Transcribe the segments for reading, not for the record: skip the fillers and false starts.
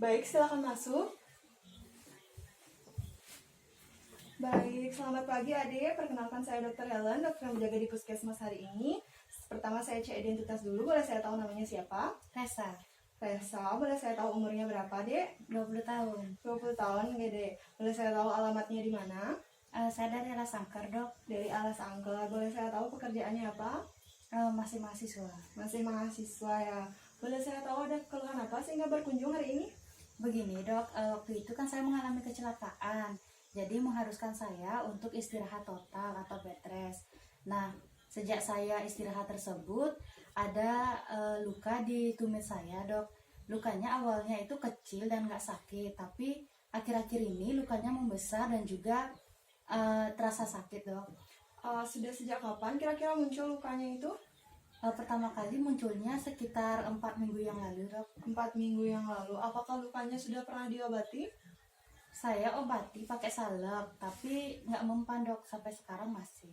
Baik, silakan masuk. Baik, selamat pagi adik. Perkenalkan saya Dr. Helen, dokter yang menjaga di puskesmas hari ini. Pertama saya cek identitas dulu, boleh saya tahu namanya siapa? Resa, Resa, boleh saya tahu umurnya berapa dek? 20 tahun. 20 tahun nggak dek? Boleh saya tahu alamatnya di mana? Saya dari Alas Angker, dok. Dari Alas Angker. Boleh saya tahu pekerjaannya apa? Masih mahasiswa. Masih mahasiswa ya. Boleh saya tahu ada keluhan apa sehingga berkunjung hari ini? Begini, dok, waktu itu kan saya mengalami kecelakaan. Jadi mengharuskan saya untuk istirahat total atau bed rest. Nah, sejak saya istirahat tersebut, ada luka di tumit saya, dok. Lukanya awalnya itu kecil dan nggak sakit, tapi akhir-akhir ini lukanya membesar dan juga terasa sakit, dok. Sudah sejak kapan kira-kira muncul lukanya itu? Pertama kali munculnya sekitar 4 minggu yang lalu, dok. 4 minggu yang lalu. Apakah lukanya sudah pernah diobati? Saya obati pakai salep, tapi nggak mempan, dok. Sampai sekarang masih.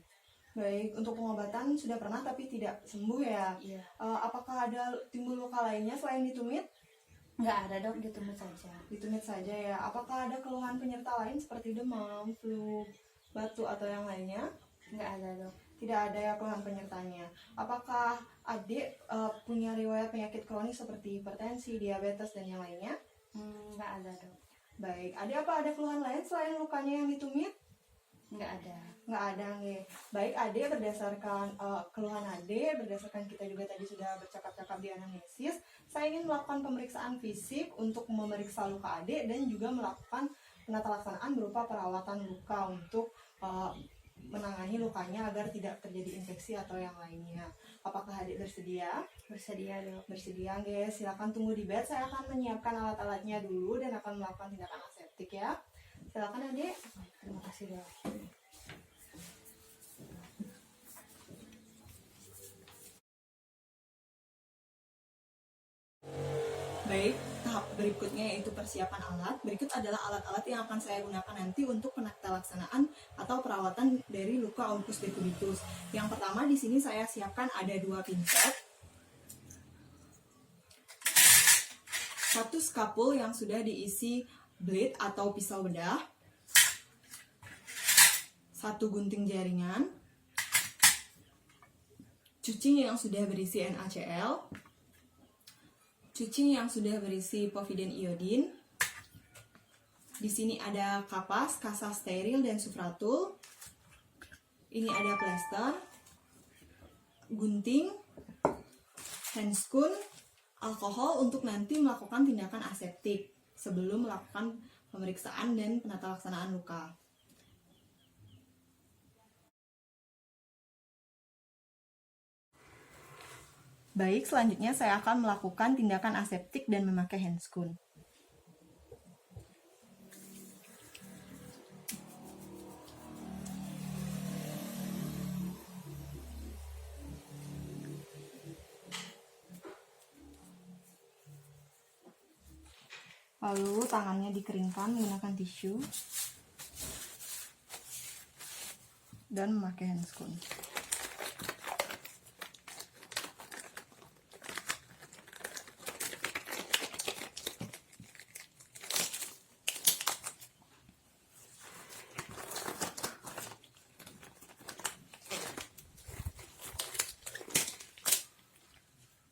Baik, untuk pengobatan sudah pernah tapi tidak sembuh ya? Iya. Apakah ada timbul luka lainnya selain di tumit? Nggak ada, dok, di tumit saja. Di tumit saja ya. Apakah ada keluhan penyerta lain seperti demam, flu, batuk atau yang lainnya? Nggak ada, dok. Tidak ada ya keluhan penyertanya. Apakah adik punya riwayat penyakit kronis seperti hipertensi, diabetes, dan yang lainnya? Nggak ada, dok. Baik, adik apa ada keluhan lain selain lukanya yang di tumit? Nggak ada. Nggak ada nih. Baik, adik berdasarkan keluhan adik, berdasarkan kita juga tadi sudah bercakap-cakap di anamnesis, saya ingin melakukan pemeriksaan fisik untuk memeriksa luka adik dan juga melakukan penata laksanaan berupa perawatan luka untuk menangani lukanya agar tidak terjadi infeksi atau yang lainnya. Apakah adik bersedia? Bersedia, dok. Bersedia, guys. Silakan tunggu di bed. Saya akan menyiapkan alat-alatnya dulu dan akan melakukan tindakan aseptik ya. Silakan adik. Terima kasih, dok. Baik, tahap berikutnya yaitu persiapan alat. Berikut adalah alat-alat yang akan saya gunakan nanti untuk penata laksanaan atau perawatan dari luka ulcus decubitus. Yang pertama di sini saya siapkan ada 2 pinset, 1 skapul yang sudah diisi blade atau pisau bedah, 1 gunting jaringan, cucing yang sudah berisi NaCl, cucing yang sudah berisi povidin iodin. Di sini ada kapas, kasa steril dan sufratul. Ini ada plester, gunting, handscoon, alkohol untuk nanti melakukan tindakan aseptik sebelum melakukan pemeriksaan dan penata laksanaan luka. Baik, selanjutnya saya akan melakukan tindakan aseptik dan memakai handscoon. Lalu tangannya dikeringkan menggunakan tisu dan memakai handscoon.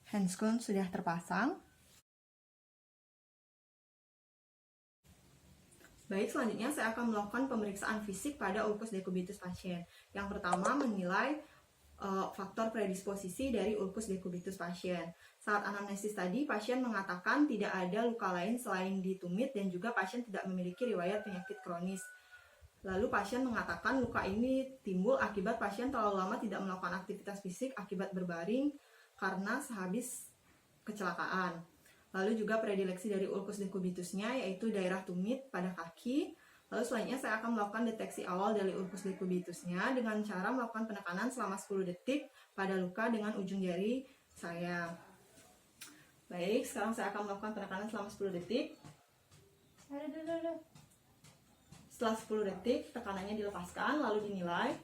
Handscoon sudah terpasang. Baik, selanjutnya saya akan melakukan pemeriksaan fisik pada ulcus decubitus pasien. Yang pertama, menilai faktor predisposisi dari ulcus decubitus pasien. Saat anamnesis tadi, pasien mengatakan tidak ada luka lain selain di tumit dan juga pasien tidak memiliki riwayat penyakit kronis. Lalu pasien mengatakan luka ini timbul akibat pasien terlalu lama tidak melakukan aktivitas fisik akibat berbaring karena sehabis kecelakaan. Lalu juga predileksi dari ulcus decubitusnya yaitu daerah tumit pada kaki. Lalu selanjutnya saya akan melakukan deteksi awal dari ulcus decubitusnya dengan cara melakukan penekanan selama 10 detik pada luka dengan ujung jari saya. Baik, sekarang saya akan melakukan penekanan selama 10 detik. Setelah 10 detik, tekanannya dilepaskan lalu dinilai.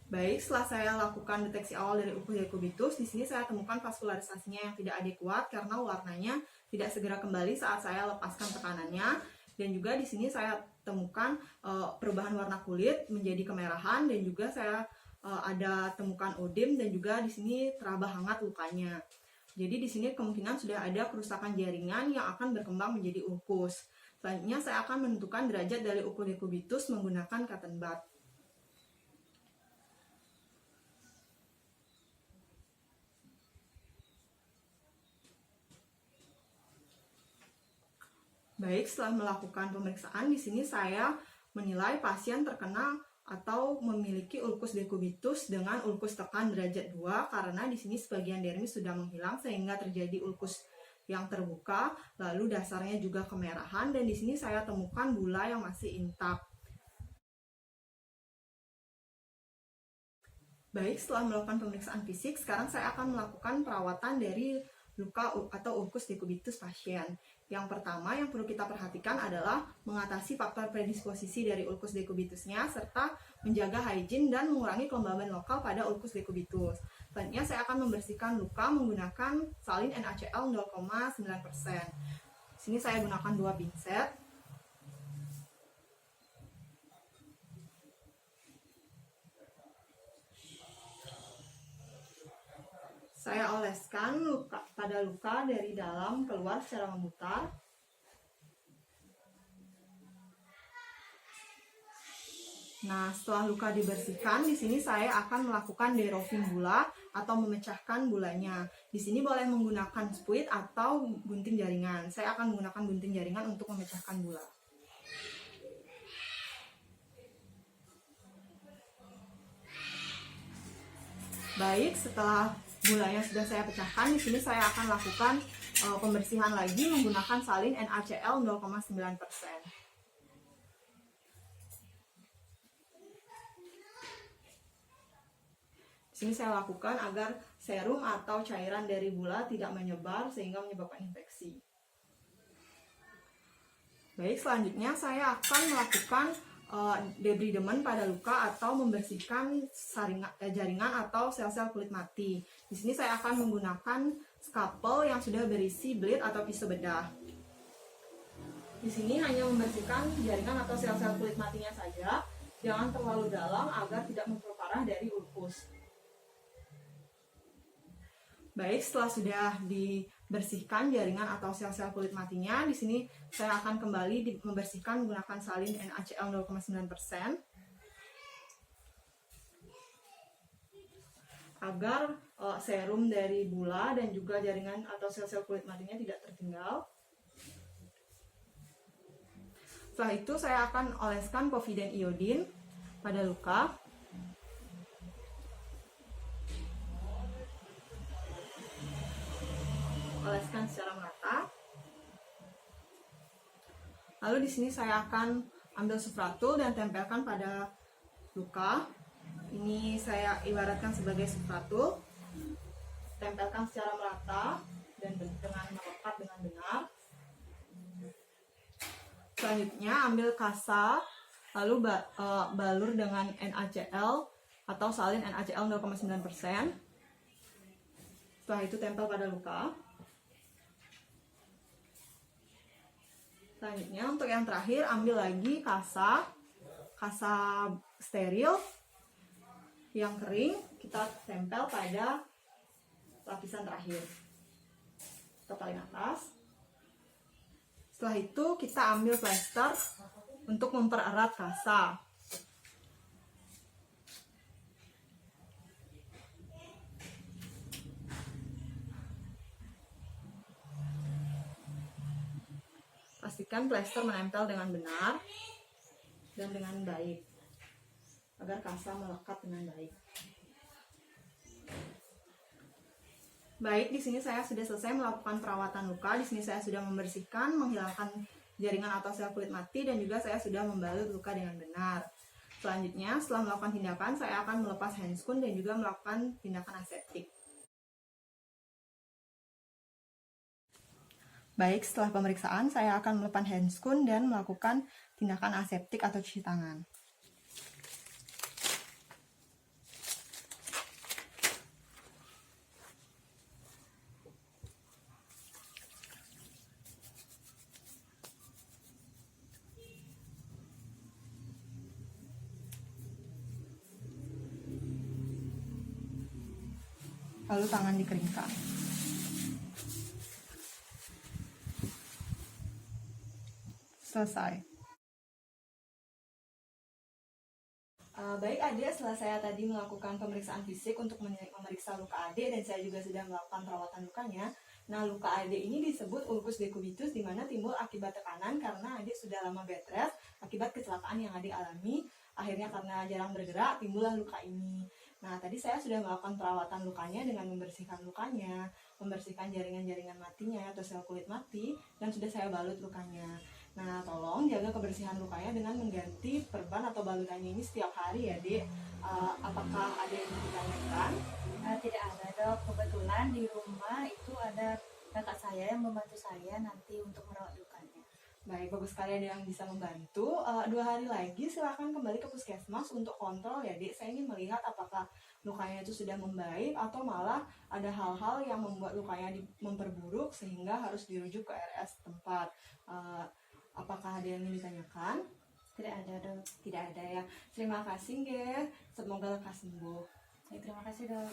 Baik, setelah saya lakukan deteksi awal dari ulkus dekubitus, di sini saya temukan vaskularisasinya yang tidak adekuat karena warnanya tidak segera kembali saat saya lepaskan tekanannya. Dan juga di sini saya temukan perubahan warna kulit menjadi kemerahan, dan juga saya ada temukan odim, dan juga di sini teraba hangat lukanya. Jadi di sini kemungkinan sudah ada kerusakan jaringan yang akan berkembang menjadi ulkus. Selanjutnya saya akan menentukan derajat dari ulkus dekubitus menggunakan cotton bud. Baik, setelah melakukan pemeriksaan, di sini saya menilai pasien terkena atau memiliki ulkus dekubitus dengan ulkus tekan derajat 2 karena di sini sebagian dermis sudah menghilang sehingga terjadi ulkus yang terbuka, lalu dasarnya juga kemerahan, dan di sini saya temukan bula yang masih intak. Baik, setelah melakukan pemeriksaan fisik, sekarang saya akan melakukan perawatan dari luka atau ulkus dekubitus pasien. Yang pertama yang perlu kita perhatikan adalah mengatasi faktor predisposisi dari ulkus dekubitusnya serta menjaga hygiene dan mengurangi kelembaban lokal pada ulkus dekubitus. Selanjutnya saya akan membersihkan luka menggunakan salin NaCl 0,9%. Di sini saya gunakan 2 pinset. Saya oleskan pada luka dari dalam keluar secara memutar. Nah, setelah luka dibersihkan, di sini saya akan melakukan deroving bula atau memecahkan bulanya. Di sini boleh menggunakan spuit atau gunting jaringan. Saya akan menggunakan gunting jaringan untuk memecahkan bula. Baik, setelah bulanya sudah saya pecahkan, di sini saya akan lakukan pembersihan lagi menggunakan salin NaCl 0,9%. Di sini saya lakukan agar serum atau cairan dari bula tidak menyebar sehingga menyebabkan infeksi. Baik, selanjutnya saya akan melakukan debridement pada luka atau membersihkan jaringan atau sel-sel kulit mati. Di sini saya akan menggunakan scalpel yang sudah berisi blade atau pisau bedah. Di sini hanya membersihkan jaringan atau sel-sel kulit matinya saja, jangan terlalu dalam agar tidak memperparah dari ulkus. Baik, setelah sudah dibersihkan jaringan atau sel-sel kulit matinya, di sini saya akan kembali membersihkan menggunakan salin NaCl 0,9% agar serum dari bula dan juga jaringan atau sel-sel kulit matinya tidak tertinggal. Setelah itu saya akan oleskan povidone iodine pada luka. Oleskan secara merata. Lalu di sini saya akan ambil sufratul dan tempelkan pada luka. Ini saya ibaratkan sebagai sufratul. Tempelkan secara merata dan dengan melekat dengan benar. Selanjutnya ambil kasa, lalu balur dengan NaCl atau salin NaCl 0,9%. Setelah itu tempel pada luka. Selanjutnya untuk yang terakhir ambil lagi kasa steril yang kering, kita tempel pada lapisan terakhir atau paling atas. Setelah itu kita ambil plester untuk mempererat kasa. Pastikan plester menempel dengan benar dan dengan baik agar kasa melekat dengan baik. Baik, di sini saya sudah selesai melakukan perawatan luka. Di sini saya sudah membersihkan, menghilangkan jaringan atau sel kulit mati, dan juga saya sudah membalut luka dengan benar. Selanjutnya, setelah melakukan tindakan, saya akan melepas handscoon dan juga melakukan tindakan aseptik. Baik, setelah pemeriksaan, saya akan melepas handscoon dan melakukan tindakan aseptik atau cuci tangan. lalu tangan dikeringkan. Selesai. Baik adik, setelah saya tadi melakukan pemeriksaan fisik untuk memeriksa luka adik dan saya juga sudah melakukan perawatan lukanya. Nah, luka adik ini disebut ulcus decubitus di mana timbul akibat tekanan karena adik sudah lama bed rest akibat kecelakaan yang adik alami. Akhirnya karena jarang bergerak, timbullah luka ini. Nah, tadi saya sudah melakukan perawatan lukanya dengan membersihkan lukanya, membersihkan jaringan-jaringan matinya atau sel kulit mati, dan sudah saya balut lukanya. Nah, tolong jaga kebersihan lukanya dengan mengganti perban atau balutannya ini setiap hari ya, Dek. Apakah ada yang ditanyakan? Tidak ada dok, kebetulan di rumah itu ada kakak saya yang membantu saya nanti untuk merawat lukanya. Baik, bagus sekali ada yang bisa membantu. 2 hari lagi silakan kembali ke puskesmas untuk kontrol ya, Dek. Saya ingin melihat apakah lukanya itu sudah membaik atau malah ada hal-hal yang membuat lukanya memperburuk sehingga harus dirujuk ke RS tempat. Apakah ada yang ingin ditanyakan? Tidak ada dok. Tidak ada ya. Terima kasih, Nge. Semoga lekas sembuh. Terima kasih dok.